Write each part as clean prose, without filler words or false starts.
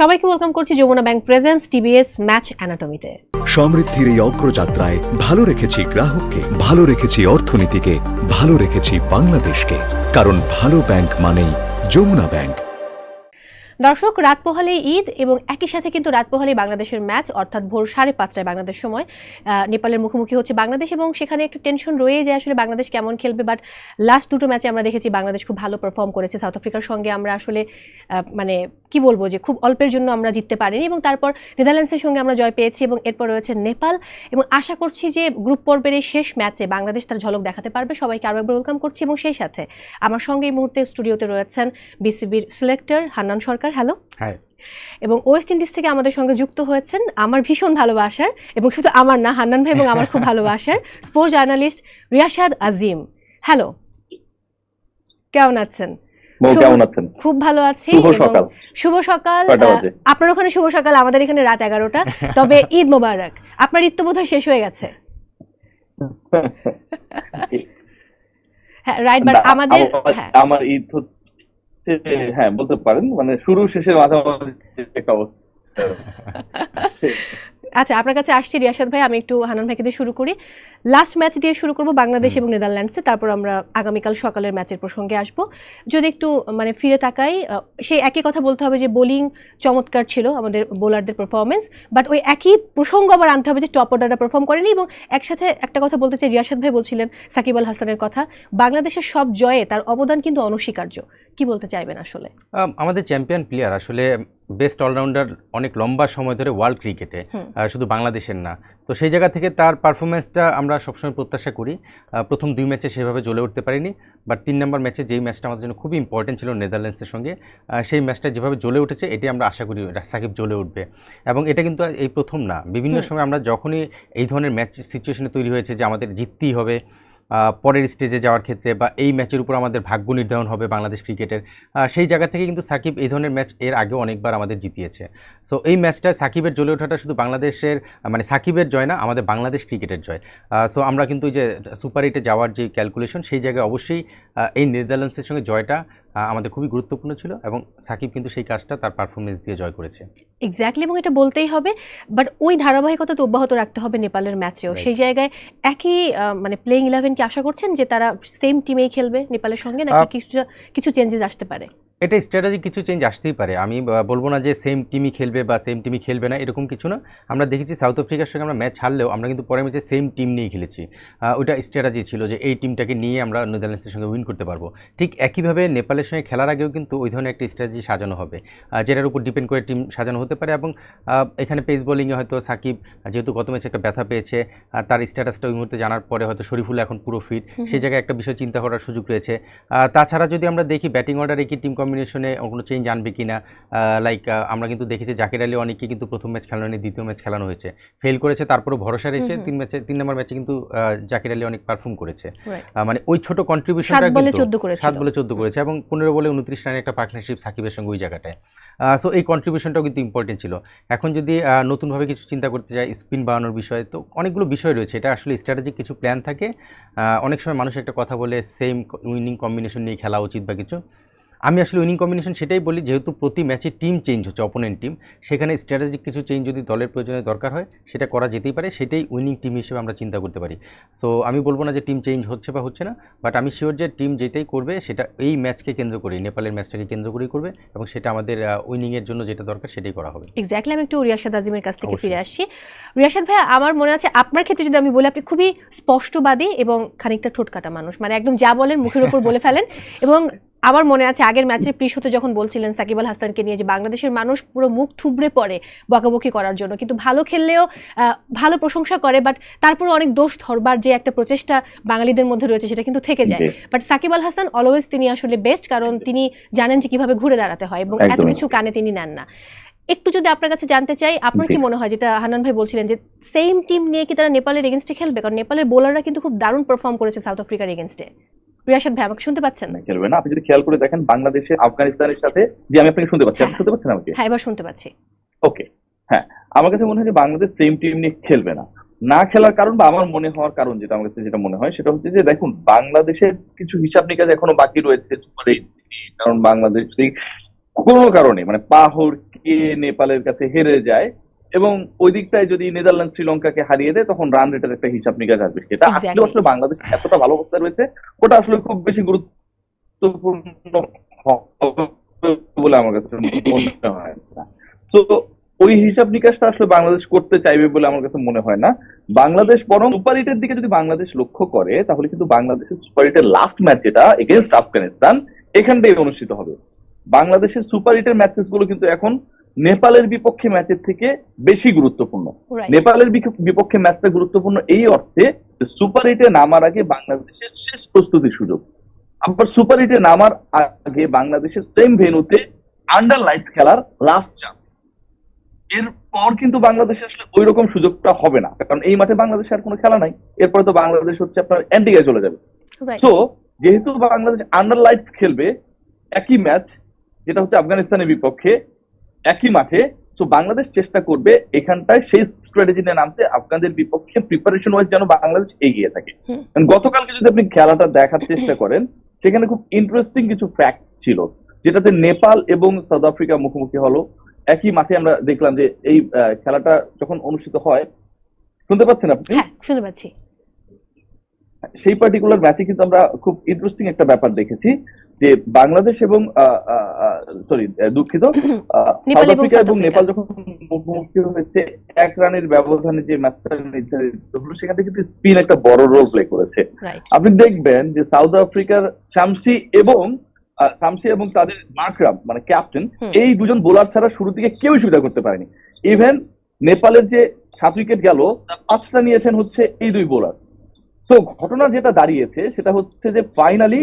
সবাইকে ওয়েলকাম করছি Jamuna bank presence TBS match অ্যানাটমিতে। সমৃদ্ধির এই অগ্রযাত্রায় ভালো রেখেছি গ্রাহককে, ভালো রেখেছি অর্থনীতিকে, ভালো রেখেছি বাংলাদেশকে, কারণ ভালো ব্যাংক মানেই যমুনা ব্যাংক। দর্শক, রাত পোহালেই ঈদ এবং একই সাথে কিন্তু রাত পোহালেই বাংলাদেশের ম্যাচ, অর্থাৎ ভোর 5:30টায় বাংলাদেশ সময় নেপালের মুখোমুখি হচ্ছে বাংলাদেশ, এবং সেখানে একটা টেনশন রয়েছে যে আসলে বাংলাদেশ কেমন খেলবে। বাট লাস্ট দুটো ম্যাচে আমরা দেখেছি বাংলাদেশ খুব ভালো পারফর্ম করেছে। সাউথ আফ্রিকার সঙ্গে আমরা আসলে মানে কি বলবো যে খুব অল্পের জন্য আমরা জিততে পারিনি, এবং তারপর নেদারল্যান্ডসের সঙ্গে আমরা জয় পেয়েছি, এবং এরপর রয়েছে নেপাল। এবং আশা করছি যে গ্রুপ পর্বের এই শেষ ম্যাচে বাংলাদেশ তার ঝলক দেখাতে পারবে। সবাইকে আরও একবার ওয়েলকাম করছি, এবং সেই সাথে আমার সঙ্গে এই মুহূর্তে স্টুডিওতে রয়েছেন বিসিবির সিলেক্টর হান্নান সরকার। হ্যালো। হাই। এবং ওয়েস্ট ইন্ডিজ থেকে আমাদের সঙ্গে যুক্ত হয়েছেন আমার ভীষণ ভালোবাসার, এবং শুধু আমার না, হান্নান ভাই এবং আমার খুব ভালোবাসার স্পোর্টস জার্নালিস্ট রিয়াশাদ আজিম। হ্যালো, কেমন আছেন? খুব ভালো আছি। শুভ সকাল। আপনার ওখানে শুভ সকাল, আমাদের এখানে রাত 11টা। তবে ঈদ মোবারক। আপনার ঈদ তো বোধহয় শেষ হয়ে গেছে। হ্যাঁ, রাইট। বাট আমার ঈদ হ্যাঁ বলতে পারেন, মানে শুরু শেষের মাঝামাঝি একটা অবস্থা। আচ্ছা, আপনার কাছে আসছি রিয়াশাদ ভাই। আমি একটু হান্নান ভাইকে দিয়ে শুরু করি। লাস্ট ম্যাচ দিয়ে শুরু করব বাংলাদেশ এবং নেদারল্যান্ডসে, তারপর আমরা আগামীকাল সকালের ম্যাচের প্রসঙ্গে আসব। যদি একটু মানে ফিরে তাকাই, সেই একই কথা বলতে হবে যে বোলিং চমৎকার ছিল আমাদের বোলারদের পারফরমেন্স, বাট ওই একই প্রসঙ্গ আবার আনতে হবে যে টপ অর্ডারটা পারফর্ম করেনি। এবং একসাথে একটা কথা বলতে চাই, রিয়াশাদ ভাই বলছিলেন সাকিব আল হাসানের কথা, বাংলাদেশের সব জয়ে তার অবদান কিন্তু অনস্বীকার্য। কি বলতে চাইবেন আসলে? আমাদের চ্যাম্পিয়ন প্লেয়ার, আসলে বেস্ট অলরাউন্ডার অনেক লম্বা সময় ধরে ওয়ার্ল্ড ক্রিকেটে, শুধু বাংলাদেশের না। তো সেই জায়গা থেকে তার পারফরমেন্সটা আমরা সবসময় প্রত্যাশা করি। প্রথম 2 ম্যাচে সেভাবে জ্বলে উঠতে পারিনি, বাট 3 নম্বর ম্যাচে যেই ম্যাচটা আমাদের জন্য খুবই ইম্পর্টেন্ট ছিল নেদারল্যান্ডসের সঙ্গে, সেই ম্যাচটা যেভাবে জ্বলে উঠেছে এটি আমরা আশা করি সাকিব জ্বলে উঠবে। এবং এটা কিন্তু এই প্রথম না, বিভিন্ন সময় আমরা যখনই এই ধরনের ম্যাচ সিচুয়েশনে তৈরি হয়েছে যে আমাদের জিততেই হবে পরের স্টেজে যাওয়ার ক্ষেত্রে, বা এই ম্যাচের উপর আমাদের ভাগ্য নির্ধারণ হবে বাংলাদেশ ক্রিকেটের, সেই জায়গা থেকে কিন্তু সাকিব এই ধরনের ম্যাচ এর আগেও অনেকবার আমাদের জিতিয়েছে। সো এই ম্যাচটা সাকিবের জ্বলে ওঠাটা শুধু বাংলাদেশের মানে সাকিবের জয় না, আমাদের বাংলাদেশ ক্রিকেটের জয়। সো আমরা কিন্তু এই যে সুপার 8-এ যাওয়ার যে ক্যালকুলেশন, সেই জায়গায় অবশ্যই এই নেদারল্যান্ডসের সঙ্গে জয়টা আমাদের খুবই গুরুত্বপূর্ণ ছিল, এবং সাকিব কিন্তু সেই কাজটা তার পারফরমেন্স দিয়ে জয় করেছে। এক্স্যাক্টলি, এবং এটা বলতেই হবে। বাট ওই ধারাবাহিকতা তো অব্যাহত রাখতে হবে নেপালের ম্যাচেও। সেই জায়গায় একই মানে প্লেইং 11 কি আশা করছেন যে তারা সেম টিমেই খেলবে নেপালের সঙ্গে, নাকি কিছু চেঞ্জেস আসতে পারে? এটা স্ট্র্যাটেজি কিছু চেঞ্জ আসতেই পারে। আমি বলবো না যে সেম টিমই খেলবে বা সেম টিমই খেলবে না, এরকম কিছু না। আমরা দেখেছি সাউথ আফ্রিকার সঙ্গে আমরা ম্যাচ হারলেও আমরা কিন্তু পরের ম্যাচে সেম টিম নিয়ে খেলেছি। ওইটা স্ট্র্যাটেজি ছিল যে এই টিমটাকে নিয়ে আমরা নেদারল্যান্ডসের সঙ্গে উইন করতে পারবো। ঠিক একইভাবে নেপালের সঙ্গে খেলার আগেও কিন্তু ওই ধরনের একটা স্ট্র্যাটেজি সাজানো হবে, যেটার উপর ডিপেন্ড করে টিম সাজানো হতে পারে। এবং এখানে পেস বোলিংয়ে হয়তো সাকিব যেহেতু গত ম্যাচে একটা ব্যথা পেয়েছে, তার স্ট্যাটাসটা ওই মুহূর্তে জানার পরে হয়তো শরীফুল এখন পুরো ফিট, সেই জায়গায় একটা বিষয় চিন্তা করার সুযোগ রয়েছে। তাছাড়া যদি আমরা দেখি ব্যাটিং অর্ডারে কি টিম কম্বিনেশনে কোনো চেঞ্জ আনবে কিনা, লাইক আমরা কিন্তু দেখেছি জাকির আলী অনেককে কিন্তু প্রথম ম্যাচ খেলানো, দ্বিতীয় ম্যাচ খেলানো হয়েছে, ফেল করেছে, তারপরে ভরসা রয়েছে 3 নম্বর ম্যাচে কিন্তু জাকির আলী অনেক পারফর্ম করেছে। মানে ওই ছোট কন্ট্রিবিউশনটা 7 বলে 14 করেছে, এবং 15 বলে 29 রানের একটা পার্টনারশিপ সাকিবের সঙ্গে ওই জায়গাটায়। সো এই কন্ট্রিবিউশনটাও কিন্তু ইম্পর্টেন্ট ছিল। এখন যদি নতুনভাবে কিছু চিন্তা করতে চাই স্পিন বাড়ানোর বিষয়ে, তো অনেকগুলো বিষয় রয়েছে। এটা আসলে স্ট্র্যাটেজিক কিছু প্ল্যান থাকে। অনেক সময় মানুষ একটা কথা বলে সেম উইনিং কম্বিনেশন নিয়ে খেলা উচিত বা কিছু। আমি আসলে উইনিং কম্বিনেশন সেটাই বলি, যেহেতু প্রতি ম্যাচে টিম চেঞ্জ হচ্ছে, অপোনেন্ট টিম, সেখানে স্ট্র্যাটেজিক কিছু চেঞ্জ যদি দলের প্রয়োজনে দরকার হয় সেটা করা যেতেই পারে, সেটাই উইনিং টিম হিসেবে আমরা চিন্তা করতে পারি। সো আমি বলবো না যে টিম চেঞ্জ হচ্ছে বা হচ্ছে না, বাট আমি শিওর যে টিম যেটাই করবে সেটা এই ম্যাচকে কেন্দ্র করে, নেপালের ম্যাচটাকে কেন্দ্র করেই করবে, এবং সেটা আমাদের উইনিংয়ের জন্য যেটা দরকার সেটাই করা হবে। এক্স্যাক্টলি। আমি একটু রিয়াশাদ আজিমের কাছ থেকে ফিরে আসি। রিয়াশাদ ভাই, আমার মনে আছে আপনার ক্ষেত্রে যদি আমি বলি, আপনি খুবই স্পষ্টবাদী এবং খানিকটা ঠোঁটকাটা মানুষ, মানে একদম যা বলেন মুখের উপর বলে ফেলেন। এবং আমার মনে আছে আগের ম্যাচের প্রিশোতে যখন বলছিলেন সাকিব আল হাসানকে নিয়ে যে বাংলাদেশের মানুষ পুরো মুখ থুবড়ে পড়ে বকাবকি করার জন্য, কিন্তু ভালো খেললেও ভালো প্রশংসা করে, বাট তারপরে অনেক দোষ ধরবার যে একটা প্রচেষ্টা বাঙালিদের মধ্যে রয়েছে সেটা কিন্তু থেকে যায়। বাট সাকিব আল হাসান অলওয়েজ তিনি আসলে বেস্ট, কারণ তিনি জানেন যে কিভাবে ঘুরে দাঁড়াতে হয়, এবং এত কিছু কানে তিনি নেন না। একটু যদি আপনার কাছে জানতে চাই, আপনার কি মনে হয়, যেটা হান্নান ভাই বলছিলেন যে সেম টিম নিয়ে কি তারা নেপালের এগেনস্টে খেলবে? কারণ নেপালের বোলাররা কিন্তু খুব দারুণ পারফর্ম করেছে সাউথ আফ্রিকার এগেনস্টে। রিয়াশাদ ভাই, আমাকে শুনতে পাচ্ছেন? খেলবে না। আপনি যদি খেয়াল করে দেখেন বাংলাদেশে আফগানিস্তানের সাথে, যে আমি আপনাকে শুনতে পাচ্ছি, আপনি শুনতে পাচ্ছেন আমাকে? হ্যাঁ, এবার শুনতে পাচ্ছি। ওকে, হ্যাঁ, আমার কাছে মনে হয় যে বাংলাদেশ সেম টিম নিয়ে খেলবে না। না খেলার কারণ বা আমার মনে হওয়ার কারণ যেটা আমার কাছে যেটা মনে হয় সেটা হচ্ছে যে দেখুন, বাংলাদেশের কিছু হিসাব নিকাশ এখনো বাকি রয়েছে সুপার 8, কারণ বাংলাদেশ কোনো কারণে মানে পাহর গিয়ে নেপালের কাছে হেরে যায় এবং ওই দিকটায় যদি নেদারল্যান্ড শ্রীলঙ্কাকে হারিয়ে দেয় তখন রান রেটের একটা হিসাব নিকাশ আসবে। সেটা আসলে আসলে বাংলাদেশ এতটা ভালো অবস্থায় রয়েছে, ওটা আসলে খুব বেশি গুরুত্বপূর্ণ বলে আমার কাছে মনে হয় না। তো ওই হিসাব নিকাশটা আসলে বাংলাদেশ করতে চাইবে বলে আমার কাছে মনে হয় না। বাংলাদেশ বরং সুপার হিটের দিকে যদি বাংলাদেশ লক্ষ্য করে তাহলে কিন্তু বাংলাদেশের সুপার হিটের লাস্ট ম্যাচ যেটা এগেনস্ট আফগানিস্তান এখানটাই অনুষ্ঠিত হবে। বাংলাদেশের সুপার হিটের ম্যাচেস গুলো কিন্তু এখন নেপালের বিপক্ষে ম্যাচের থেকে বেশি গুরুত্বপূর্ণ। নেপালের বিপক্ষে ম্যাচটা গুরুত্বপূর্ণ এই অর্থে সুপার হিটে নামার আগে বাংলাদেশের শেষ প্রস্তুতির সুযোগ। আবার সুপার হিটে নামার আগে বাংলাদেশের সেম ভেন্যুতে আন্ডার লাইটস খেলার লাস্ট চান্স। এরপর কিন্তু বাংলাদেশে আসলে ওই রকম সুযোগটা হবে না, কারণ এই মাঠে বাংলাদেশে আর কোনো খেলা নাই। এরপরে তো বাংলাদেশ হচ্ছে আপনার অ্যান্টিগায় চলে যাবে। তো যেহেতু বাংলাদেশ আন্ডার লাইটস খেলবে একই ম্যাচ, যেটা হচ্ছে আফগানিস্তানের বিপক্ষে একই মাঠে, তো বাংলাদেশ চেষ্টা করবে এখানটায় সেই স্ট্র্যাটেজি নিয়ে নামতে আফগানদের বিপক্ষে প্রিপারেশন ওয়াইজ যেন বাংলাদেশ এগিয়ে থাকে। গতকালকে যদি আপনি খেলাটা দেখার চেষ্টা করেন সেখানে খুব ইন্টারেস্টিং কিছু ফ্যাক্টস ছিল, যেটাতে নেপাল এবং সাউথ আফ্রিকা মুখোমুখি হলো একই মাঠে। আমরা দেখলাম যে এই খেলাটা যখন অনুষ্ঠিত হয়, শুনতে পাচ্ছেন আপনি? হ্যাঁ, শুনতে পাচ্ছি। সেই পার্টিকুলার ম্যাচে কিন্তু আমরা খুব ইন্টারেস্টিং একটা ব্যাপার দেখেছি যে বাংলাদেশ এবং দুঃখিত সাউথ আফ্রিকা এবং নেপাল যখন মুখোমুখি হয়েছে 1 রানের ব্যবধানে যে ম্যাচটা নির্ধারিত হলো সেখানে কিন্তু স্পিন একটা বড় রোল প্লে করেছে। আপনি দেখবেন যে সাউথ আফ্রিকার শামসি এবং তাদের মাকরাম মানে ক্যাপ্টেন, এই দুজন বোলার ছাড়া শুরু থেকে কেউ সুবিধা করতে পারেনি। ইভেন নেপালের যে 7 উইকেট গেল তার 5টা নিয়েছেন হচ্ছে এই 2 বোলার। তো ঘটনা যেটা দাঁড়িয়েছে সেটা হচ্ছে যে ফাইনালি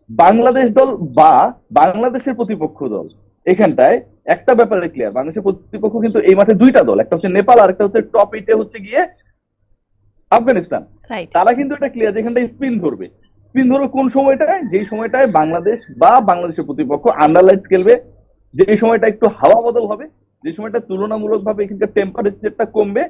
বাংলাদেশ দল বা বাংলাদেশের প্রতিপক্ষ দল এখানটায় একটা ব্যাপারে ক্লিয়ার, বাংলাদেশের প্রতিপক্ষ কিন্তু এই মাঠে 2টা দল, একটা হচ্ছে নেপাল আর একটা হচ্ছে টপ 8-এ হচ্ছে গিয়ে আফগানিস্তান। তারা কিন্তু এটা ক্লিয়ার যেখানটায় স্পিন ধরবে। স্পিন ধরবে কোন সময়টায়? যেই সময়টায় বাংলাদেশ বা বাংলাদেশের প্রতিপক্ষ আন্ডারলাইটস খেলবে, যেই সময়টা একটু হাওয়া বদল হবে, যে সময়টা তুলনামূলকভাবে এখানকার টেম্পারেচারটা কমবে,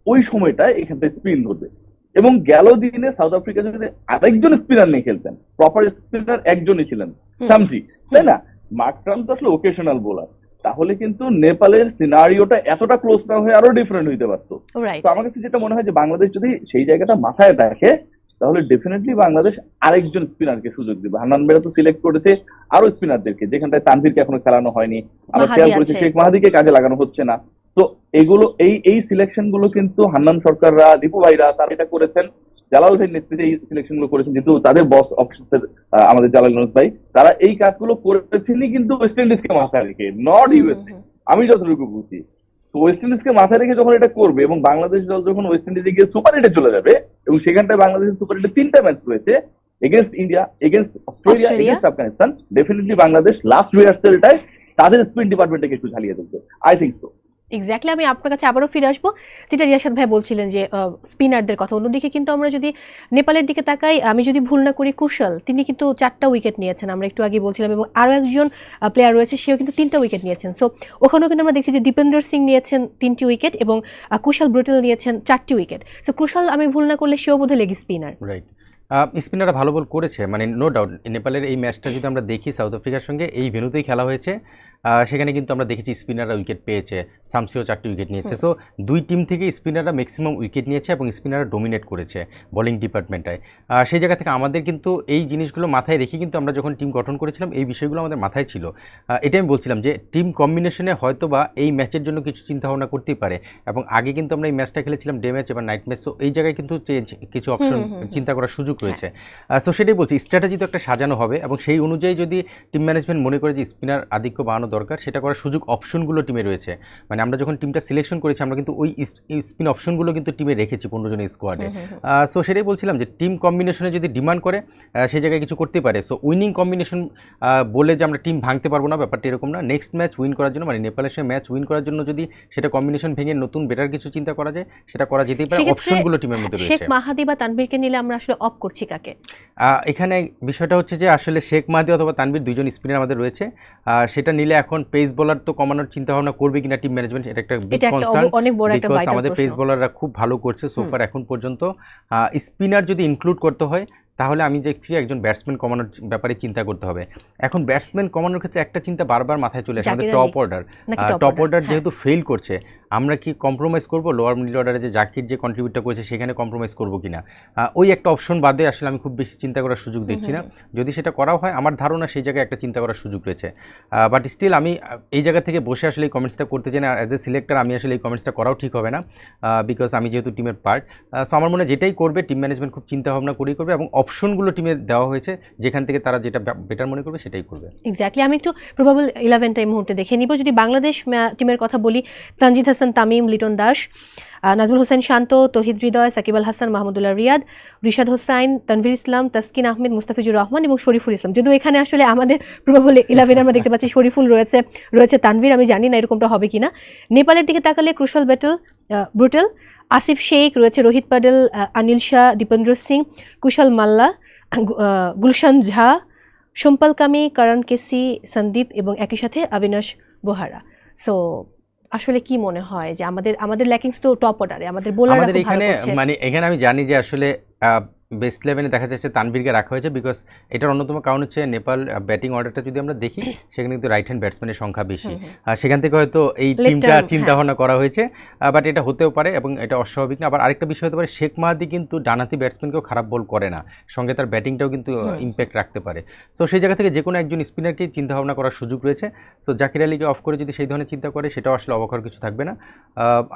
ওই সময়টায় এখানটায় স্পিন ধরবে। এবং গেল দিনে সাউথ আফ্রিকা যদি আরেকজন স্পিনার নিয়ে খেলতেন, প্রপার স্পিনার একজনই ছিলেন শামসি, তাই না? মাকরাম তো আসলে ওকেশনাল বোলার, তাহলে কিন্তু নেপালের সিনারিওটা এতটা ক্লোজ না হয়ে আরো ডিফারেন্ট হইতে পারতো। তো আমার কাছে যেটা মনে হয় যে বাংলাদেশ যদি সেই জায়গাটা মাথায় রাখে তাহলে ডেফিনেটলি বাংলাদেশ আরেকজন স্পিনারকে সুযোগ দিবে। হান্নান বেরা তো সিলেক্ট করেছে আরো স্পিনারদেরকে, যেখানটায় তানভীরকে এখনো খেলানো হয়নি। আমরা খেয়াল করেছি শেখ মাহাদিকে কাজে লাগানো হচ্ছে না। তো এগুলো এই সিলেকশন গুলো কিন্তু হান্নান সরকাররা, দীপু ভাইরা তারা এটা করেছেন, জালাল ভাইয়ের নেতৃত্বে এই সিলেকশন গুলো করেছেন, যেহেতু তাদের বস অফিসের আমাদের জালাল ভাই, তারা এই কাজগুলো করেছেনই কিন্তু ওয়েস্ট ইন্ডিজকে মাথায় রেখে, নট ইউএসএ, আমি যতটুকু বুঝি। তো ওয়েস্ট ইন্ডিজকে মাথায় রেখে যখন এটা করবে এবং বাংলাদেশ দল যখন ওয়েস্ট ইন্ডিজে গিয়ে সুপার হিটে চলে যাবে এবং সেখানটায় বাংলাদেশের সুপার হিটে 3টা ম্যাচ রয়েছে against India, against Australia, against Afghanistan, definitely Bangladesh last রিহার্সালটায় তাদের স্পিন ডিপার্টমেন্টকে একটু ঝালিয়ে দেবে। I think so. এক্স্যাক্টলি, আমি আপনার কাছে আবারও ফিরে আসবো, যেটা রিয়াসাদ ভাই বলছিলেন যে স্পিনারদের কথা। অন্যদিকে কিন্তু আমরা যদি নেপালের দিকে তাকাই, আমি যদি ভুল না করি কুশল, তিনি কিন্তু 4টা উইকেট নিয়েছেন, আমরা একটু আগে বলছিলাম, এবং আরও একজন প্লেয়ার রয়েছে সেও কিন্তু 3টা উইকেট নিয়েছেন। সো ওখানেও কিন্তু আমরা দেখছি যে দীপেন্দর সিং নিয়েছেন 3টি উইকেট এবং কুশল ব্রুটেল নিয়েছেন 4টি উইকেট। সো কুশল, আমি ভুল না করলে সেও বোধহয় লেগ স্পিনার। রাইট, স্পিনাররা ভালো বল করেছে, মানে নো ডাউট। নেপালের এই ম্যাচটা যদি আমরা দেখি সাউথ আফ্রিকার সঙ্গে এই ভেন্যুতেই খেলা হয়েছে, সেখানে কিন্তু আমরা দেখেছি স্পিনাররা উইকেট পেয়েছে, শামসিও 4টি উইকেট নিয়েছে। সো 2 টিম থেকে স্পিনাররা ম্যাক্সিমাম উইকেট নিয়েছে এবং স্পিনাররা ডোমিনেট করেছে বোলিং ডিপার্টমেন্টটায়। সেই জায়গা থেকে আমাদের কিন্তু এই জিনিসগুলো মাথায় রেখে কিন্তু আমরা যখন টিম গঠন করেছিলাম এই বিষয়গুলো আমাদের মাথায় ছিল। এটাই আমি বলছিলাম যে টিম কম্বিনেশনে হয়তো বা এই ম্যাচের জন্য কিছু চিন্তাভাবনা করতেই পারে, এবং আগে কিন্তু আমরা এই ম্যাচটা খেলেছিলাম ডে ম্যাচ এবার নাইট ম্যাচ। সো এই জায়গায় কিন্তু কিছু অপশন চিন্তা করার সুযোগ রয়েছে। সো সেটাই বলছি, স্ট্র্যাটেজি তো একটা সাজানো হবে এবং সেই অনুযায়ী যদি টিম ম্যানেজমেন্ট মনে করে যে স্পিনার আধিক্য বাড়ানো দরকার, সেটা করার সুযোগ অপশনগুলো টিমে রয়েছে। মানে আমরা যখন টিমটা সিলেকশন করেছি আমরা কিন্তু ওই স্পিন অপশনগুলো কিন্তু টিমে রেখেছি 15 জনের স্কোয়াডে। সো সেটাই বলছিলাম যে টিম কম্বিনেশনে যদি ডিমান্ড করে সেই জায়গায় কিছু করতে পারে। সো উইনিং কম্বিনেশন বলে যে আমরা টিম ভাঙতে পারবো না, ব্যাপারটা এরকম না। নেক্সট ম্যাচ উইন করার জন্য, মানে নেপালের সঙ্গে ম্যাচ উইন করার জন্য যদি সেটা কম্বিনেশন ভেঙে নতুন বেটার কিছু চিন্তা করা যায়, সেটা করা যেতেই পারে। অপশনগুলো টিমের মধ্যে রয়েছে। শেখ মাহাদি বা তানভীরকে নিলে আমরা আসলে অফ করছি কাকে? এখানে বিষয়টা হচ্ছে যে আসলে শেখ মাহাদি অথবা তানভীর 2জন স্পিনার আমাদের রয়েছে, সেটা নিলে এখন পেস বোলার তো কমানোর চিন্তা ভাবনা করবে কিনা টিম ম্যানেজমেন্ট, এটা একটা বিগ কনসার্ন। বিকজ আমাদের পেস বোলাররা খুব ভালো করছে সোফার এখন পর্যন্ত। স্পিনার যদি ইনক্লুড করতে হয় তাহলে আমি দেখছি একজন ব্যাটসম্যান কমানোর ব্যাপারে চিন্তা করতে হবে। এখন ব্যাটসম্যান কমানোর ক্ষেত্রে একটা চিন্তা বারবার মাথায় চলে আসে, আমাদের টপ অর্ডার যেহেতু ফেল করছে, আমরা কি কম্প্রোমাইজ করবো লোয়ার মিডল অর্ডারে যে জাকির যে কন্ট্রিবিউটটা করেছে সেখানে কম্প্রোমাইজ করবো কিনা, ওই একটা অপশন বাদে আসলে আমি খুব বেশি চিন্তা করার সুযোগ দেখছি না। যদি সেটা করা হয় আমার ধারণা সেই জায়গায় একটা চিন্তা করার সুযোগ রয়েছে, বাট স্টিল আমি এই জায়গা থেকে বসে আসলে এই কমেন্টসটা করতে চাই না। অ্যাজ এ সিলেক্টর আমি আসলে এই কমেন্টসটা করাও ঠিক হবে না, বিকজ আমি যেহেতু টিমের পার্ট। সো আমার মনে হয় যেটাই করবে টিম ম্যানেজমেন্ট খুব চিন্তা ভাবনা করেই করবে, এবং অপশনগুলো টিমে দেওয়া হয়েছে যেখান থেকে তারা যেটা বেটার মনে করবে সেটাই করবে। এক্স্যাক্টলি। আমি একটু প্রবাবল 11টা এই মুহূর্তে দেখে নিব। যদি বাংলাদেশ টিমের কথা বলি, তানজিদ হাসান তামিম, লিটন দাস, নাজমুল হোসেন শান্ত, তৌহিদ হৃদয়, সাকিব আল হাসান, মাহমুদুল্লাহ রিয়াদ, রিশাদ হোসাইন, তানভীর ইসলাম, তাসকিন আহমেদ, মুস্তাফিজুর রহমান এবং শরীফুল ইসলাম। যদিও এখানে আসলে আমাদের প্রবাবল 11 আমরা দেখতে পাচ্ছি শরীফুল রয়েছে তানভীর, আমি জানি না এরকমটা হবে কিনা। নেপালের দিকে তাকালে ক্রুশাল ব্রুটেল, আসিফ শেখ রয়েছে, রোহিত পাডেল, অনিল শাহ, দীপেন্দ্র সিং, কুশল মাল্লা, গুলশান ঝা, সোম্পল কামি, করণ কেসি, সন্দীপ এবং একই সাথে অবিনাশ বোহারা। সো আসলে কি মনে হয় যে আমাদের ল্যাকিংস তো টপ অর্ডারে, আমাদের বোলাররা খুব ভালো করছে। মানে এখানে আমি জানি যে আসলে বেস্ট 11-এ দেখা যাচ্ছে তানভীরকে রাখা হয়েছে, বিকজ এটার অন্যতম কারণ হচ্ছে নেপাল ব্যাটিং অর্ডারটা যদি আমরা দেখি সেখানে কিন্তু রাইট হ্যান্ড ব্যাটসম্যানের সংখ্যা বেশি, সেখান থেকে হয়তো এই টিমটা চিন্তা ভাবনা করা হয়েছে, বাট এটা হতেও পারে এবং এটা অস্বাভাবিক না। আবার আরেকটা বিষয় হতে পারে, শেখ মাহাদি কিন্তু ডানহাতি ব্যাটসম্যানকেও খারাপ বল করে না, সঙ্গে তার ব্যাটিংটাও কিন্তু ইম্প্যাক্ট রাখতে পারে। সো সেই জায়গা থেকে যে কোনো একজন স্পিনারকেই চিন্তা ভাবনা করার সুযোগ রয়েছে। সো জাকির আলীকে অফ করে যদি সেই ধরনের চিন্তা করে সেটাও আসলে অবাক হওয়ার কিছু থাকবে না।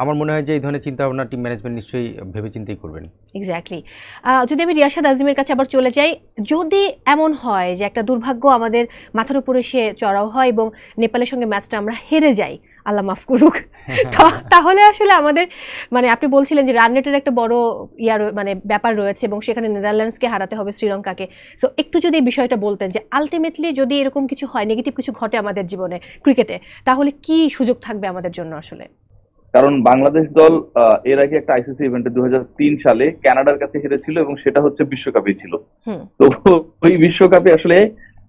আমার মনে হয় যে এই ধরনের চিন্তা ভাবনা টিম ম্যানেজমেন্ট নিশ্চয়ই ভেবে চিন্তেই করবেন। এক্স্যাক্টলি। যদি আমি রিয়াশাদ আজিমের কাছে আবার চলে যাই, যদি এমন হয় যে একটা দুর্ভাগ্য আমাদের মাথার উপরে সে চড়াও হয় এবং নেপালের সঙ্গে ম্যাচটা আমরা হেরে যাই, আল্লাহ মাফ করুক, তাহলে আসলে আমাদের মানে আপনি বলছিলেন যে রান রেটের একটা বড় মানে ব্যাপার রয়েছে এবং সেখানে নেদারল্যান্ডসকে হারাতে হবে, শ্রীলঙ্কাকে। সো একটু যদি এই বিষয়টা বলতেন যে আলটিমেটলি যদি এরকম কিছু হয়, নেগেটিভ কিছু ঘটে আমাদের জীবনে ক্রিকেটে, তাহলে কি সুযোগ থাকবে আমাদের জন্য আসলে? কারণ বাংলাদেশ দল এর আগে একটা আইসিসি ইভেন্টে 2003 সালে কানাডার কাছে হেরেছিল এবং সেটা হচ্ছে বিশ্বকাপে ছিল। তো ওই বিশ্বকাপে আসলে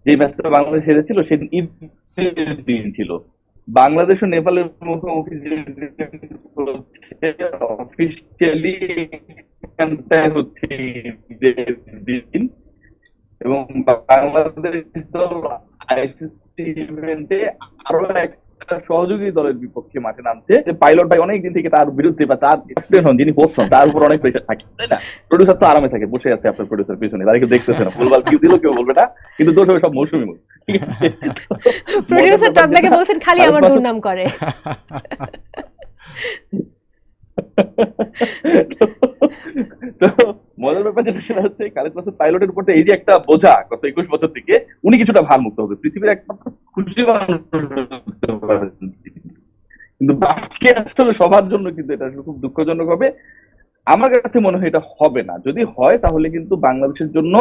যে ম্যাচটা বাংলাদেশ হেরেছিল সেদিন ঈদের দিন ছিল। বাংলাদেশ ও নেপালের মুখোমুখি অফিসিয়ালি হচ্ছে ঈদের দিন, এবং বাংলাদেশ দল আইসিসি ইভেন্টে আরো একটা সহযোগী দলের বিপক্ষে মাঠে নামছে। পাইলট ভাই অনেকদিন থেকে তার বিরুদ্ধে বা তার হন যিনি হোস্ট হন তার উপর অনেক প্রেশার থাকে, তাই না? প্রডিউসার তো আরামে থাকে, বসে আছে আপনার প্রডিউসার পিছনে, তারা কেউ দেখতেছে না, ভুলভাল কেউ দিল কেউ বলবে না, কিন্তু দোষ হবে সব মৌসুমি। প্রডিউসার টকব্যাকে বলছেন খালি আমার দুর্নাম করে। তো মজার ব্যাপার যেটা সেটা হচ্ছে খালেদ মাসুদ পাইলটের উপর এই যে একটা বোঝা গত 21 বছর থেকে, উনি কিছুটা ভার মুক্ত হবে, পৃথিবীর একমাত্র খুশি মানুষ, কিন্তু বাকি আসলে সবার জন্য কিন্তু এটা খুব দুঃখজনক হবে। আমার কাছে মনে হয় এটা হবে না। যদি হয় তাহলে কিন্তু বাংলাদেশের জন্য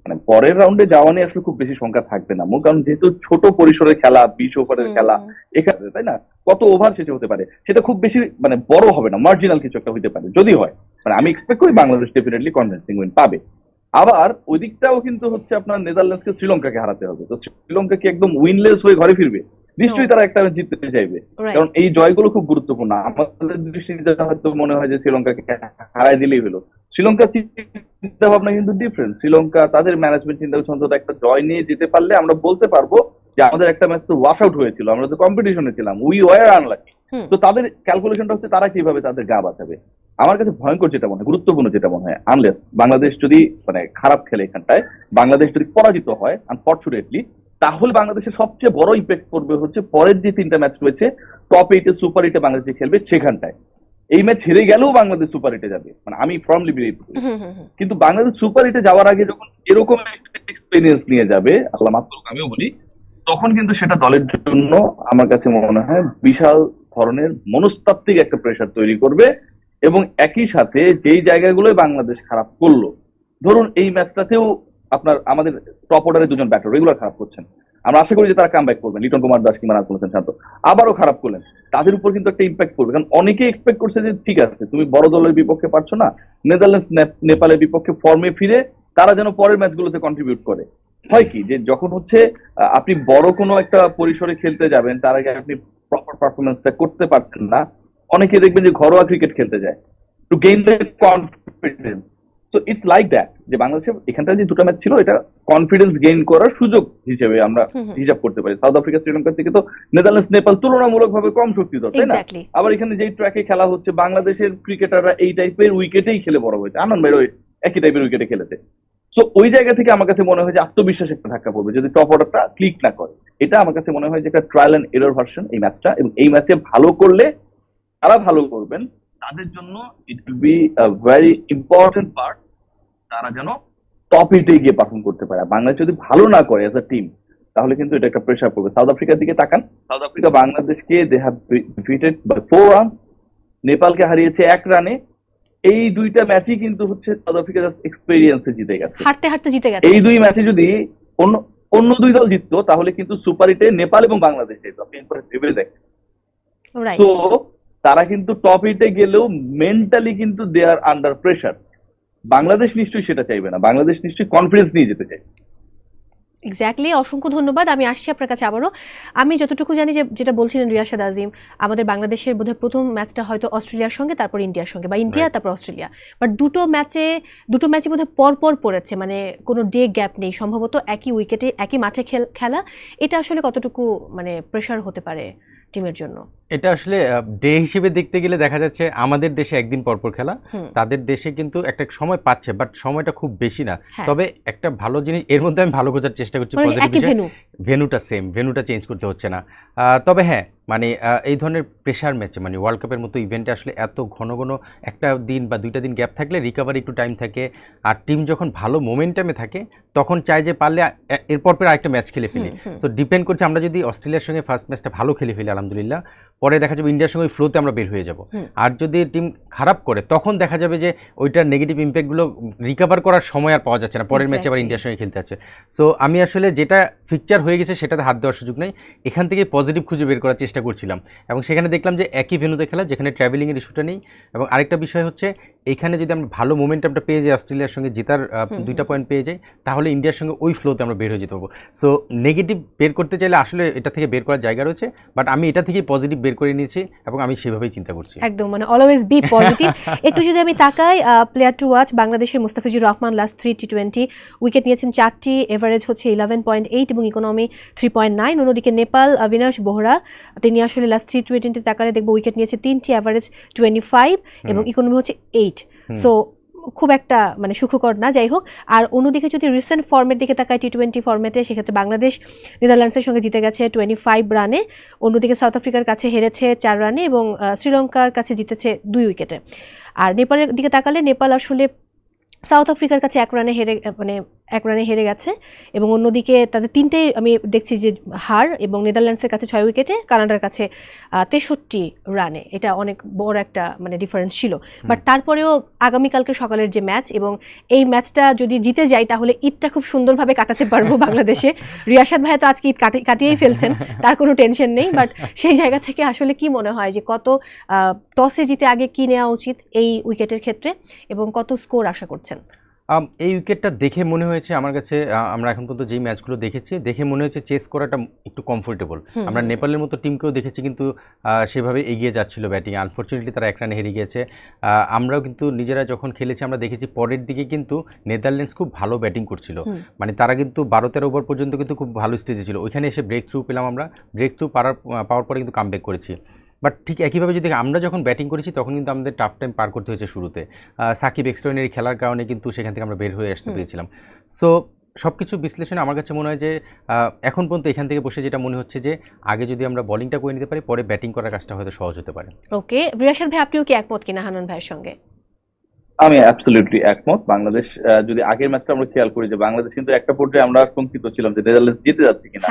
মানে পরের রাউন্ডে যাওয়া নিয়ে আসলে খুব বেশি সংখ্যা থাকবে না, কারণ যেহেতু ছোট পরিসরের খেলা, 20 ওভারের খেলা এখানে, তাই না? কত ওভার শেষে হতে পারে, সেটা খুব বেশি মানে বড় হবে না, মার্জিনাল কিছু একটা হতে পারে যদি হয়। মানে আমি এক্সপেক্ট করি বাংলাদেশ ডেফিনেটলি কনভিন্সিং উইন পাবে। আবার ওই দিকটাও কিন্তু হচ্ছে আপনার নেদারল্যান্ডসকে শ্রীলঙ্কাকে হারাতে হবে। তো শ্রীলঙ্কা কি একদম উইনলেস হয়ে ঘরে ফিরবে? নিশ্চয়ই তারা একটা জিততে চাইবে, কারণ এই জয়গুলো খুব গুরুত্বপূর্ণ। আমাদের দৃষ্টিতে হয়তো মনে হয় যে শ্রীলঙ্কাকে হারাই দিলেই হলো। শ্রীলঙ্কার চিন্তা ভাবনা কিন্তু ডিফারেন্ট। শ্রীলঙ্কা তাদের ম্যানেজমেন্ট চিন্তা করছে একটা জয় নিয়ে যেতে পারলে আমরা বলতে পারবো যে আমাদের একটা ম্যাচ তো ওয়াশ আউট হয়েছিল, আমরা তো কম্পিটিশনে ছিলাম, উই ওয়ার আনলাকি। তো তাদের ক্যালকুলেশনটা হচ্ছে তারা কিভাবে তাদের গা বাঁচাবে। আমার কাছে ভয়ঙ্কর যেটা মনে হয়, গুরুত্বপূর্ণ যেটা মনে হয়, আনলেস বাংলাদেশ যদি মানে খারাপ খেলে এখানটায়, বাংলাদেশ যদি পরাজিত হয় আনফর্চুনেটলি, তাহলে বাংলাদেশের সবচেয়ে বড় ইম্প্যাক্ট করবে হচ্ছে পরের যে 3টা ম্যাচ রয়েছে, টপ 8-এ সুপার 8-এ বাংলাদেশ খেলবে সেখানটায়। এই ম্যাচ হেরে গেলেও বাংলাদেশ সুপার 8-এ যাবে, মানে আমি ফার্মলি বিলিভ করি। কিন্তু বাংলাদেশ সুপার 8-এ যাওয়ার আগে যখন এরকম একটা এক্সপেরিয়েন্স নিয়ে যাবে, আল্লাহ মাফ করুক আমিও বলি, তখন কিন্তু সেটা দলের জন্য আমার কাছে মনে হয় বিশাল ধরনের মনস্তাত্ত্বিক একটা প্রেশার তৈরি করবে। এবং একই সাথে যেই জায়গাগুলোই বাংলাদেশ খারাপ করলো, ধরুন এই ম্যাচটাতেও আপনার আমাদের টপ অর্ডারে দুজন ব্যাটার রেগুলার খারাপ করছেন, আমরা আশা করি যে তারা কাম ব্যাক করবেন, লিটন কুমার দাস কিংবা নাজমুল হোসেন শান্ত আবারও খারাপ করলেন, তাদের উপর কিন্তু একটা ইম্প্যাক্ট করবে। কারণ অনেকেই এক্সপেক্ট করছে যে ঠিক আছে তুমি বড় দলের বিপক্ষে পারছো না, নেদারল্যান্ডস নেপালের বিপক্ষে ফর্মে ফিরে তারা যেন পরের ম্যাচগুলোতে কন্ট্রিবিউট করে। হয় কি যে যখন হচ্ছে আপনি বড় কোনো একটা পরিসরে খেলতে যাবেন, তার আগে আপনি প্রপার পারফরমেন্সটা করতে পারছেন না, অনেকে দেখবেন যে ঘরোয়া ক্রিকেট খেলতে যায় to gain the confidence, so it's like that, যে বাংলাদেশের এখানটা যে দুটো ম্যাচ ছিল এটা কনফিডেন্স গেইন করার সুযোগ হিসেবে আমরা হিসাব করতে পারি। সাউথ আফ্রিকা শ্রীলঙ্কার থেকে তো নেদারল্যান্ডস নেপাল তুলনামূলকভাবে কম শক্তিধর, তাই না? আবার এখানে যেই ট্র্যাকে খেলা হচ্ছে বাংলাদেশের ক্রিকেটাররা এই টাইপের উইকেটেই খেলে বড় হয়েছে, আনন্দ ভাই একই টাইপের উইকেটে খেলেছে। সো ওই জায়গা থেকে আমার কাছে মনে হয় যে আত্মবিশ্বাস একটা ধাক্কা পড়বে যদি টপ অর্ডারটা ক্লিক না করে। এটা আমার কাছে মনে হয় যে একটা ট্রায়াল এন্ড এরর ভার্সন এই ম্যাচটা, এবং এই ম্যাচে ভালো করলে তারা ভালো করবেন, তাদের জন্য it will be a very important part, তারা যেন টপ 8 গিয়ে পারফর্ম করতে পারে। বাংলাদেশ যদি ভালো না করে অ্যাজ আ টিম তাহলে কিন্তু এটা একটা প্রেসার পড়বে। সাউথ আফ্রিকার দিকে তাকান, সাউথ আফ্রিকা বাংলাদেশকে they have defeated by 4 runs, নেপালকে হারিয়েছে 1 রানে। এই দুইটা ম্যাচই কিন্তু হচ্ছে সাউথ আফ্রিকা জাস্ট এক্সপেরিয়েন্সে জিতে গেছে, হারতে হারতে জিতে গেছে। এই দুই ম্যাচে যদি অন্য দুই দল জিততো তাহলে কিন্তু সুপার 8-এ নেপাল এবং বাংলাদেশ যেত, আপনি ভেবে দেখেন। সো তারা কিন্তু টপ 8-এ গেলেও মেন্টালি কিন্তু দে আর আন্ডার প্রেসার। বাংলাদেশ নিশ্চয়ই সেটা চাইবে না, বাংলাদেশ নিশ্চয়ই কনফিডেন্স নিয়ে যেতে চাই। এক্স্যাক্টলি, অসংখ্য ধন্যবাদ। আমি আসছি আপনার কাছে আবারও। আমি যতটুকু জানি যে যেটা বলছিলেন রিয়াসাদ আজিম, আমাদের বাংলাদেশের বোধহয় প্রথম ম্যাচটা হয়তো অস্ট্রেলিয়ার সঙ্গে, তারপর ইন্ডিয়ার সঙ্গে, বা ইন্ডিয়া তারপর অস্ট্রেলিয়া, বাট দুটো ম্যাচে বোধহয় পরপর পড়েছে, মানে কোনো ডে গ্যাপ নেই, সম্ভবত একই উইকেটে একই মাঠে খেলা। এটা আসলে কতটুকু মানে প্রেশার হতে পারে টিমের জন্য? এটা আসলে ডে হিসেবে দেখতে গেলে দেখা যাচ্ছে আমাদের দেশে একদিন পরপর খেলা, তাদের দেশে কিন্তু একটা সময় পাচ্ছে, বাট সময়টা খুব বেশি না। তবে একটা ভালো জিনিস এর মধ্যে আমি ভালো বোঝার চেষ্টা করছি, ভেন্যুটা সেম, ভেন্যুটা চেঞ্জ করতে হচ্ছে না। তবে হ্যাঁ, মানে এই ধরনের প্রেশার ম্যাচে, মানে ওয়ার্ল্ড কাপের মতো ইভেন্টে আসলে এত ঘন ঘন একটা দিন বা 2টা দিন গ্যাপ থাকলে রিকভারি একটু টাইম থাকে, আর টিম যখন ভালো মোমেন্টামে থাকে তখন চাই যে পারলে এরপর আরেকটা ম্যাচ খেলে ফেলি। সো ডিপেন্ড করছে, আমরা যদি অস্ট্রেলিয়ার সঙ্গে ফার্স্ট ম্যাচটা ভালো খেলে ফেলি আলহামদুলিল্লাহ, পরে দেখা যাবে ইন্ডিয়ার সঙ্গে ওই ফ্লোতে আমরা বের হয়ে যাব। আর যদি টিম খারাপ করে তখন দেখা যাবে যে ওইটার নেগেটিভ ইম্প্যাক্টগুলো রিকভার করার সময় আর পাওয়া যাচ্ছে না, পরের ম্যাচে আবার ইন্ডিয়ার সঙ্গে খেলতে আছে। সো আমি আসলে যেটা ফিকচার হয়ে গেছে সেটাতে হাত দেওয়ার সুযোগ নেই, এখান থেকে পজিটিভ খুঁজে বের করার চেষ্টা করছিলাম, এবং সেখানে দেখলাম যে একই ভেন্যুতে খেলা, যেখানে ট্রাভেলিংয়ের ইস্যুটা নেই। এবং আরেকটা বিষয় হচ্ছে, এখানে যদি আমরা ভালো মোমেন্টামটা পেয়ে যাই, অস্ট্রেলিয়ার সঙ্গে জেতার 2টা পয়েন্ট পেয়ে যাই, তাহলে ইন্ডিয়ার সঙ্গে ওই ফ্লোতে আমরা বের হয়ে যেতে পারবো। সো নেগেটিভ বের করতে চাইলে আসলে এটা থেকে বের করার জায়গা রয়েছে, বাট আমি এটা থেকেই পজিটিভ বের করে নিয়েছি এবং আমি সেভাবেই চিন্তা করছি। একদম, মানে অলওয়েজ বি পজিটিভ। একটু যদি আমি তাকাই প্লেয়ার টু ওয়াচ, বাংলাদেশের Mustafizur Rahman last 3 T20 wicket নিয়েছেন 4টি, এভারেজ হচ্ছে 11.8 এবং ইকোনমি 3.9। অন্যদিকে নেপাল অবিনাশ বোহরা, তিনি আসলে লাস্ট 3 T20 তাকালে দেখবো উইকেট নিয়েছে 3টি, এভারেজ 25 এবং ইকোনমি হচ্ছে 8। সো খুব একটা মানে সুখকর না, যাই হোক। আর অন্যদিকে যদি রিসেন্ট ফর্মের দিকে তাকায় T20 ফর্মেটে, সেক্ষেত্রে বাংলাদেশ নেদারল্যান্ডসের সঙ্গে জিতে গেছে 25 রানে, অন্যদিকে সাউথ আফ্রিকার কাছে হেরেছে 4 রানে এবং শ্রীলঙ্কার কাছে জিতেছে 2 উইকেটে। আর নেপালের দিকে তাকালে নেপাল আসলে সাউথ আফ্রিকার কাছে 1 রানে হেরে গেছে, এবং অন্যদিকে তাদের 3টেই আমি দেখছি যে হার, এবং নেদারল্যান্ডসের কাছে 6 উইকেটে, কানাডার কাছে 63 রানে। এটা অনেক বড় একটা মানে ডিফারেন্স ছিল। বাট তারপরেও আগামীকালকে সকালের যে ম্যাচ, এবং এই ম্যাচটা যদি জিতে যাই তাহলে ঈদটা খুব সুন্দরভাবে কাটাতে পারবো বাংলাদেশে। রিয়াসাদ ভাই তো আজকে ঈদ কাটিয়েই ফেলছেন, তার কোনো টেনশন নেই। বাট সেই জায়গা থেকে আসলে কি মনে হয় যে কত টসে জিতে আগে কি নেওয়া উচিত এই উইকেটের ক্ষেত্রে, এবং কত স্কোর আশা করছেন? এই উইকেটটা দেখে মনে হয়েছে আমার কাছে, আমরা এখন পর্যন্ত যেই ম্যাচগুলো দেখেছি দেখে মনে হয়েছে চেস করাটা একটু কমফোর্টেবল। আমরা নেপালের মতো টিমকেও দেখেছি কিন্তু সেভাবে এগিয়ে যাচ্ছিল ব্যাটিং, আনফর্চুনেটলি তারা 1 রানে হেরে গিয়েছে। আমরাও কিন্তু নিজেরা যখন খেলেছি আমরা দেখেছি পরের দিকে কিন্তু নেদারল্যান্ডস খুব ভালো ব্যাটিং করছিল, মানে তারা কিন্তু 12-13 ওভার পর্যন্ত কিন্তু খুব ভালো স্টেজে ছিল, ওইখানে এসে ব্রেক থ্রু পেলাম আমরা, ব্রেক থ্রু পাওয়ার পরে কিন্তু কামব্যাক করেছি। বাট ঠিক একইভাবে যদি আমরা যখন ব্যাটিং করেছি তখন কিন্তু আমাদের টাফ টাইম পার করতে হয়েছে শুরুতে, সাকিব এক্সট্রাঅর্ডিনারি খেলার কারণে কিন্তু সেখান থেকে আমরা বের হয়ে আসতে পেরেছিলাম। সো সব কিছু বিশ্লেষণে আমার কাছে মনে হয় যে এখন পর্যন্ত এখান থেকে বসে যেটা মনে হচ্ছে যে আগে যদি আমরা বোলিংটা করে নিতে পারি, পরে ব্যাটিং করার কাজটা হয়তো সহজ হতে পারে। ওকে, রিয়াসাদ ভাই আপনিও কি একমত কিনা হানান ভাইয়ের সঙ্গে? আমি অ্যাবসলিউটলি একমত। বাংলাদেশ যদি আগের ম্যাচটা আমরা খেয়াল করি যে বাংলাদেশ কিন্তু একটা পর্যায়ে আমরা শঙ্কিত ছিলাম যে নেদারল্যান্ডস জিতে যাচ্ছে কিনা,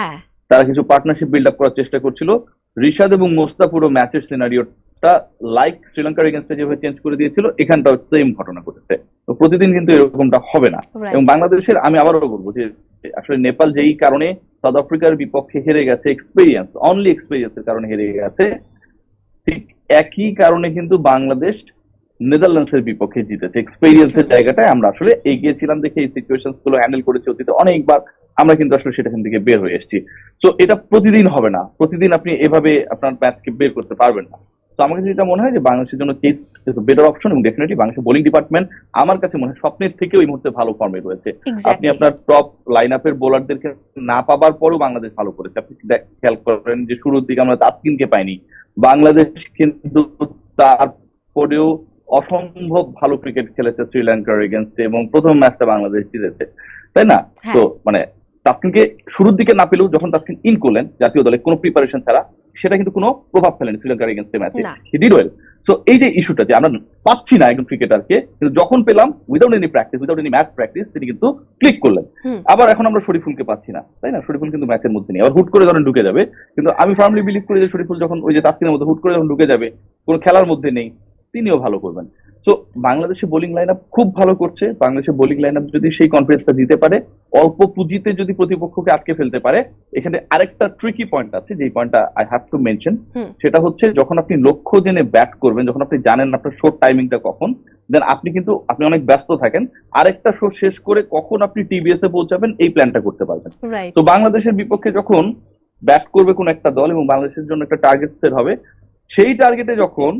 তারা কিছু পার্টনারশিপ বিল্ড আপ করার চেষ্টা করছিল। রিশাদ এবং মোস্তাফিজুরও ম্যাচের সিনারিওটা লাইক শ্রীলঙ্কার এগেইনস্টে যেভাবে চেঞ্জ করে দিয়েছিল, এখানটাও সেম ঘটনা ঘটেছে। তো প্রতিদিন কিন্তু এরকমটা হবে না। এবং বাংলাদেশের আমি আবারও বলবো যে আসলে নেপাল যেই কারণে সাউথ আফ্রিকার বিপক্ষে হেরে গেছে, এক্সপেরিয়েন্স, অনলি এক্সপেরিয়েন্সের কারণে হেরে গেছে, ঠিক একই কারণে কিন্তু বাংলাদেশ নেদারল্যান্ডসের বিপক্ষে জিতেছে। এক্সপেরিয়েন্সের জায়গাটায় আমরা আসলে এগিয়েছিলাম দেখে এই সিচুয়েশনস গুলো হ্যান্ডেল করেছি অতীতে অনেকবার, আমরা কিন্তু আসলে সেখান থেকে বের হয়ে এসেছি। তো এটা প্রতিদিন হবে না, প্রতিদিন আপনি এভাবে আপনার ম্যাচকে বের করতে পারবেন না। তো আমার কাছে যেটা মনে হয় যে বাংলাদেশের জন্য চেস বেটার অপশন, এবং ডেফিনেটলি বাংলাদেশের বোলিং ডিপার্টমেন্ট আমার কাছে মনে হয় স্বপ্নের থেকে ওই মুহূর্তে ভালো ফর্মে রয়েছে। আপনি আপনার টপ লাইন আপের বোলারদেরকে না পাবার পরও বাংলাদেশ ভালো করেছে। আপনি খেয়াল করেন যে শুরুর দিকে আমরা তাসকিনকে পাইনি, বাংলাদেশ কিন্তু তারপরেও অসম্ভব ভালো ক্রিকেট খেলেছে শ্রীলঙ্কার এগেনস্টে, এবং প্রথম ম্যাচটা বাংলাদেশ জিতেছে, তাই না? তো মানে তাসকিনকে শুরুর দিকে না পেলেও যখন তাসকিন ইন করলেন জাতীয় দলে কোনো প্রিপারেশন ছাড়া, সেটা কিন্তু কোনো প্রভাব ফেলেনি শ্রীলঙ্কার এগেনস্টে ম্যাচে, হি ডিড ওয়েল। সো এই যে ইস্যুটা যে আমরা পাচ্ছি না একজন ক্রিকেটারকে, কিন্তু যখন পেলাম without any practice, without any match practice, তিনি কিন্তু ক্লিক করলেন। আবার এখন আমরা শরীফুলকে পাচ্ছি না, তাই না? শরীফুল কিন্তু ম্যাচের মধ্যে নেই, আবার হুট করে ধরেন ঢুকে যাবে, কিন্তু আমি ফার্মলি বিলিভ করি যে শরীফুল যখন ওই যে তাসকিনের মধ্যে হুট করে যখন ঢুকে যাবে, কোনো খেলার মধ্যে নেই, তিনিও ভালো করবেন। সো বাংলাদেশের বোলিং লাইন আপ খুব ভালো করছে। বাংলাদেশের বোলিং লাইন আপ যদি সেই কনফিডেন্সটা দিতে পারে, অল্প পুঁজিতে যদি প্রতিপক্ষকে আটকে ফেলতে পারে, এখানে আরেকটা ট্রিকি পয়েন্ট আছে, যে পয়েন্টটা আই হ্যাভ টু মেনশন, সেটা হচ্ছে যখন আপনি লক্ষ্য জেনে ব্যাট করবেন, যখন আপনি জানেন আপনার শোর টাইমিংটা কখন, দেন আপনি অনেক ব্যস্ত থাকেন, আরেকটা শো শেষ করে কখন আপনি টিবিএস এ পৌঁছাবেন এই প্ল্যানটা করতে পারবেন। তো বাংলাদেশের বিপক্ষে যখন ব্যাট করবে কোন একটা দল এবং বাংলাদেশের জন্য একটা টার্গেট সেট হবে, সেই টার্গেটে যখন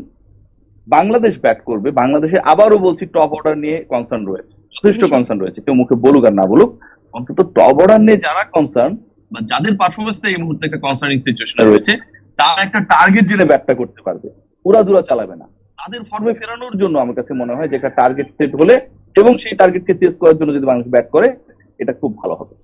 বাংলাদেশ ব্যাট করবে, বাংলাদেশে আবারও বলছি টপ অর্ডার নিয়ে কনসার্ন রয়েছে, যথেষ্ট কনসার্ন রয়েছে, কেউ মুখে বলুক আর না বলুক, অন্তত টপ অর্ডার নিয়ে যারা কনসার্ন বা যাদের পারফরমেন্সটা এই মুহূর্তে একটা কনসার্নিং সিচুয়েশনে রয়েছে, তারা একটা টার্গেট জেনে ব্যাটটা করতে পারবে, উড়াদুরা চালাবে না। তাদের ফর্মে ফেরানোর জন্য আমার কাছে মনে হয় যে একটা টার্গেট সেট হলে এবং সেই টার্গেটকে চেস করার জন্য যদি বাংলাদেশ ব্যাট করে, এটা খুব ভালো হবে।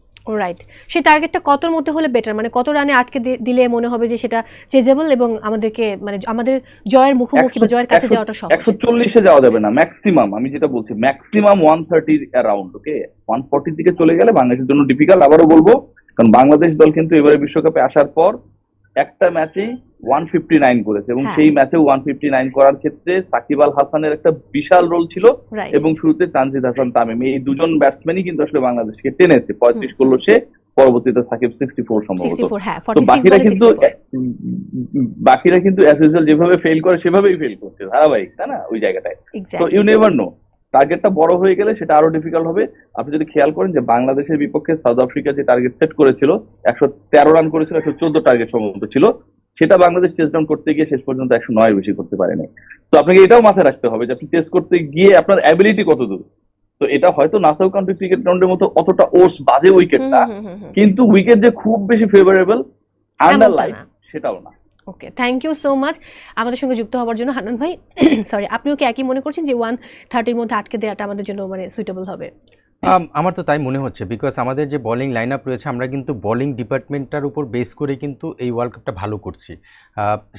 রাইট, সেই টার্গেটটা কতর মধ্যে হলে বেটার, মানে কত রানে আটকে দিলে মনে হবে যে সেটা চেজেবল এবং আমাদেরকে মানে আমাদের জয়ের মুখোমুখি বা জয়ের কাছে যাওয়াটা সহজ? 140-এ যাওয়া যাবে না, ম্যাক্সিমাম, আমি যেটা বলছি ম্যাক্সিমাম 130 অ্যারাউন্ড। ওকে, 140 দিকে চলে গেলে বাংলাদেশের জন্য ডিফিকাল্ট। আবারও বলবো, কারণ বাংলাদেশ দল কিন্তু এবারে বিশ্বকাপে আসার পর একটা ম্যাচেই 159 করেছে, এবং সেই ম্যাচে 159 করার ক্ষেত্রে সাকিব আল হাসানের একটা বিশাল রোল ছিল, এবং শুরুতে তানজিদ হাসান তামিম, এই দুজন ব্যাটসম্যানই কিন্তু আসলে বাংলাদেশকে টেনেছে। 35 করলো সে, পরবর্তীতে সাকিব 64 সম্ভবত। তো বাকিরা কিন্তু অ্যাজ ইউজুয়াল যেভাবে ফেল করে সেভাবেই ফেল করছে ধারাবাহিক, তাই না? ওই জায়গাটায় তো ইউ নেভার নো, টার্গেটটা বড় হয়ে গেলে সেটা আরো ডিফিকাল্ট হবে। আপনি যদি খেয়াল করেন যে বাংলাদেশের বিপক্ষে সাউথ আফ্রিকা যে টার্গেট সেট করেছিল, 113 রান করেছিল, 114 টার্গেট সম্ভবত ছিল, সেটা বাংলাদেশ চেস ডাউন করতে গিয়ে শেষ পর্যন্ত 109 বেশি করতে পারেনি। তো আপনাকে এটাও মাথায় রাখতে হবে যে আপনি চেস করতে গিয়ে আপনার অ্যাবিলিটি কতদূর। তো এটা হয়তো নাসাউ কাউন্টি ক্রিকেট গ্রাউন্ডের মতো অতটা ওর্স বাজে উইকেটটা, কিন্তু উইকেট যে খুব বেশি ফেভারেবল আন্ডারলাইন সেটাও না। ওকে, থ্যাংক ইউ সো মাচ আমাদের সঙ্গে যুক্ত হওয়ার জন্য হান্নান ভাই। সরি, আপনিও কি একই মনে করছেন যে 130-এর মধ্যে আটকে দেওয়াটা আমাদের জন্য মানে সুইটেবল হবে? আমার তো তাই মনে হচ্ছে, বিকজ আমাদের যে বোলিং লাইন আপ রয়েছে, আমরা কিন্তু বোলিং ডিপার্টমেন্টটার উপর বেস করে কিন্তু এই ওয়ার্ল্ড কাপটা ভালো করছি।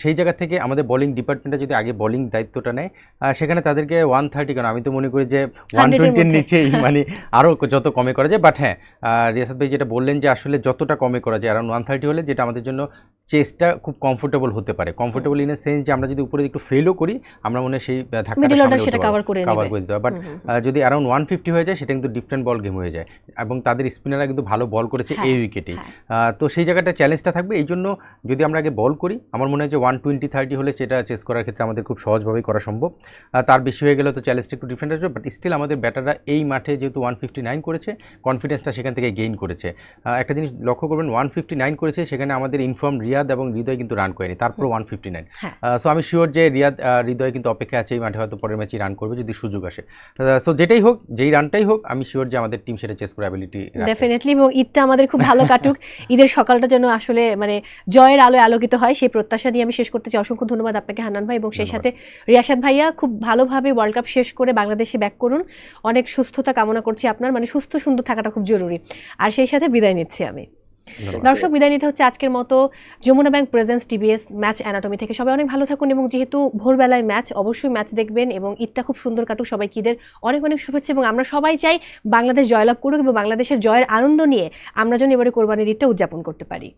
সেই জায়গা থেকে আমাদের বোলিং ডিপার্টমেন্টটা যদি আগে বোলিং দায়িত্বটা নেয়, সেখানে তাদেরকে 130, কারণ আমি তো মনে করি যে 120-এর নিচেই মানে আরও যত কমে করা যায়। বাট হ্যাঁ, রিয়াসাত ভাই যেটা বললেন যে আসলে যতটা কমে করা যায়, অ্যারাউন্ড 130 হলে যেটা আমাদের জন্য চেসটা খুব কমফোর্টেবল হতে পারে। কমফোর্টেবল ইন এ সেন্স যে আমরা যদি উপরে একটু ফেলও করি, আমরা মনে হয় সেই ধাক্কাটা কভার করে দিতে পারি। বাট যদি অ্যারাউন্ড 150 হয়ে যায়, সেটা কিন্তু ডিফারেন্ট বল গেম হয়ে যায়, এবং তাদের স্পিনাররা কিন্তু ভালো বল করেছে এই উইকেটেই। তো সেই জায়গাটা চ্যালেঞ্জটা থাকবে। এই জন্য যদি আমরা আগে বল করি, আমার মনে হয় যে 120-30 হলে সেটা চেস করার ক্ষেত্রে আমাদের খুব সহজভাবেই করা সম্ভব। তার বেশি হয়ে গেলে তো চ্যালেঞ্জটা একটু ডিফারেন্ট আসবে। বাট স্টিল আমাদের ব্যাটাররা এই মাঠে যেহেতু 159 করেছে, কনফিডেন্সটা সেখান থেকে গেইন করেছে। একটা জিনিস লক্ষ্য করবেন, 159 করেছে, সেখানে আমাদের ইনফর্ম রিয়াদ এবং হৃদয় কিন্তু রান করেনি, তারপর 159। সো আমি শিওর যে হৃদয় কিন্তু অপেক্ষা আছে এই মাঠে, হয়তো পরের ম্যাচে রান করবে যদি সুযোগ আসে। সো যেটাই হোক, যেই রানটাই হোক, আমি শিওর যে আমাদের টিম সেটা চেস করে অ্যাবিলিটি ডেফিনেটলি। এবং ঈদটা আমাদের খুব ভালো কাটুক, ঈদের সকালটা যেন আসলে মানে জয়ের আলোয় আলোকিত হয়, সেই প্রত্যাশা নিয়ে আমি শেষ করতে চাই। অসংখ্য ধন্যবাদ আপনাকে হান্নান ভাই, এবং সেই সাথে রিয়াসাত ভাইয়া, খুব ভালোভাবে ওয়ার্ল্ড কাপ শেষ করে বাংলাদেশে ব্যাক করুন। অনেক সুস্থতা কামনা করছি আপনার, মানে সুস্থ সুন্দর থাকাটা খুব জরুরি। আর সেই সাথে বিদায় নিচ্ছি আমি। দর্শক, বিদায় নিতে হচ্ছে আজকের মতো Jamuna bank presence TBS match anatomy থেকে। সবাই অনেক ভালো থাকুন, এবং যেহেতু ভোরবেলায় ম্যাচ, অবশ্যই ম্যাচ দেখবেন, এবং ঈদটা খুব সুন্দর কাটুক। সবাইকে ঈদের অনেক অনেক শুভেচ্ছা, এবং আমরা সবাই চাই বাংলাদেশ জয়লাভ করুক, এবং বাংলাদেশের জয়ের আনন্দ নিয়ে আমরা যেন এবারে কোরবানির ঈদটা উদযাপন করতে পারি।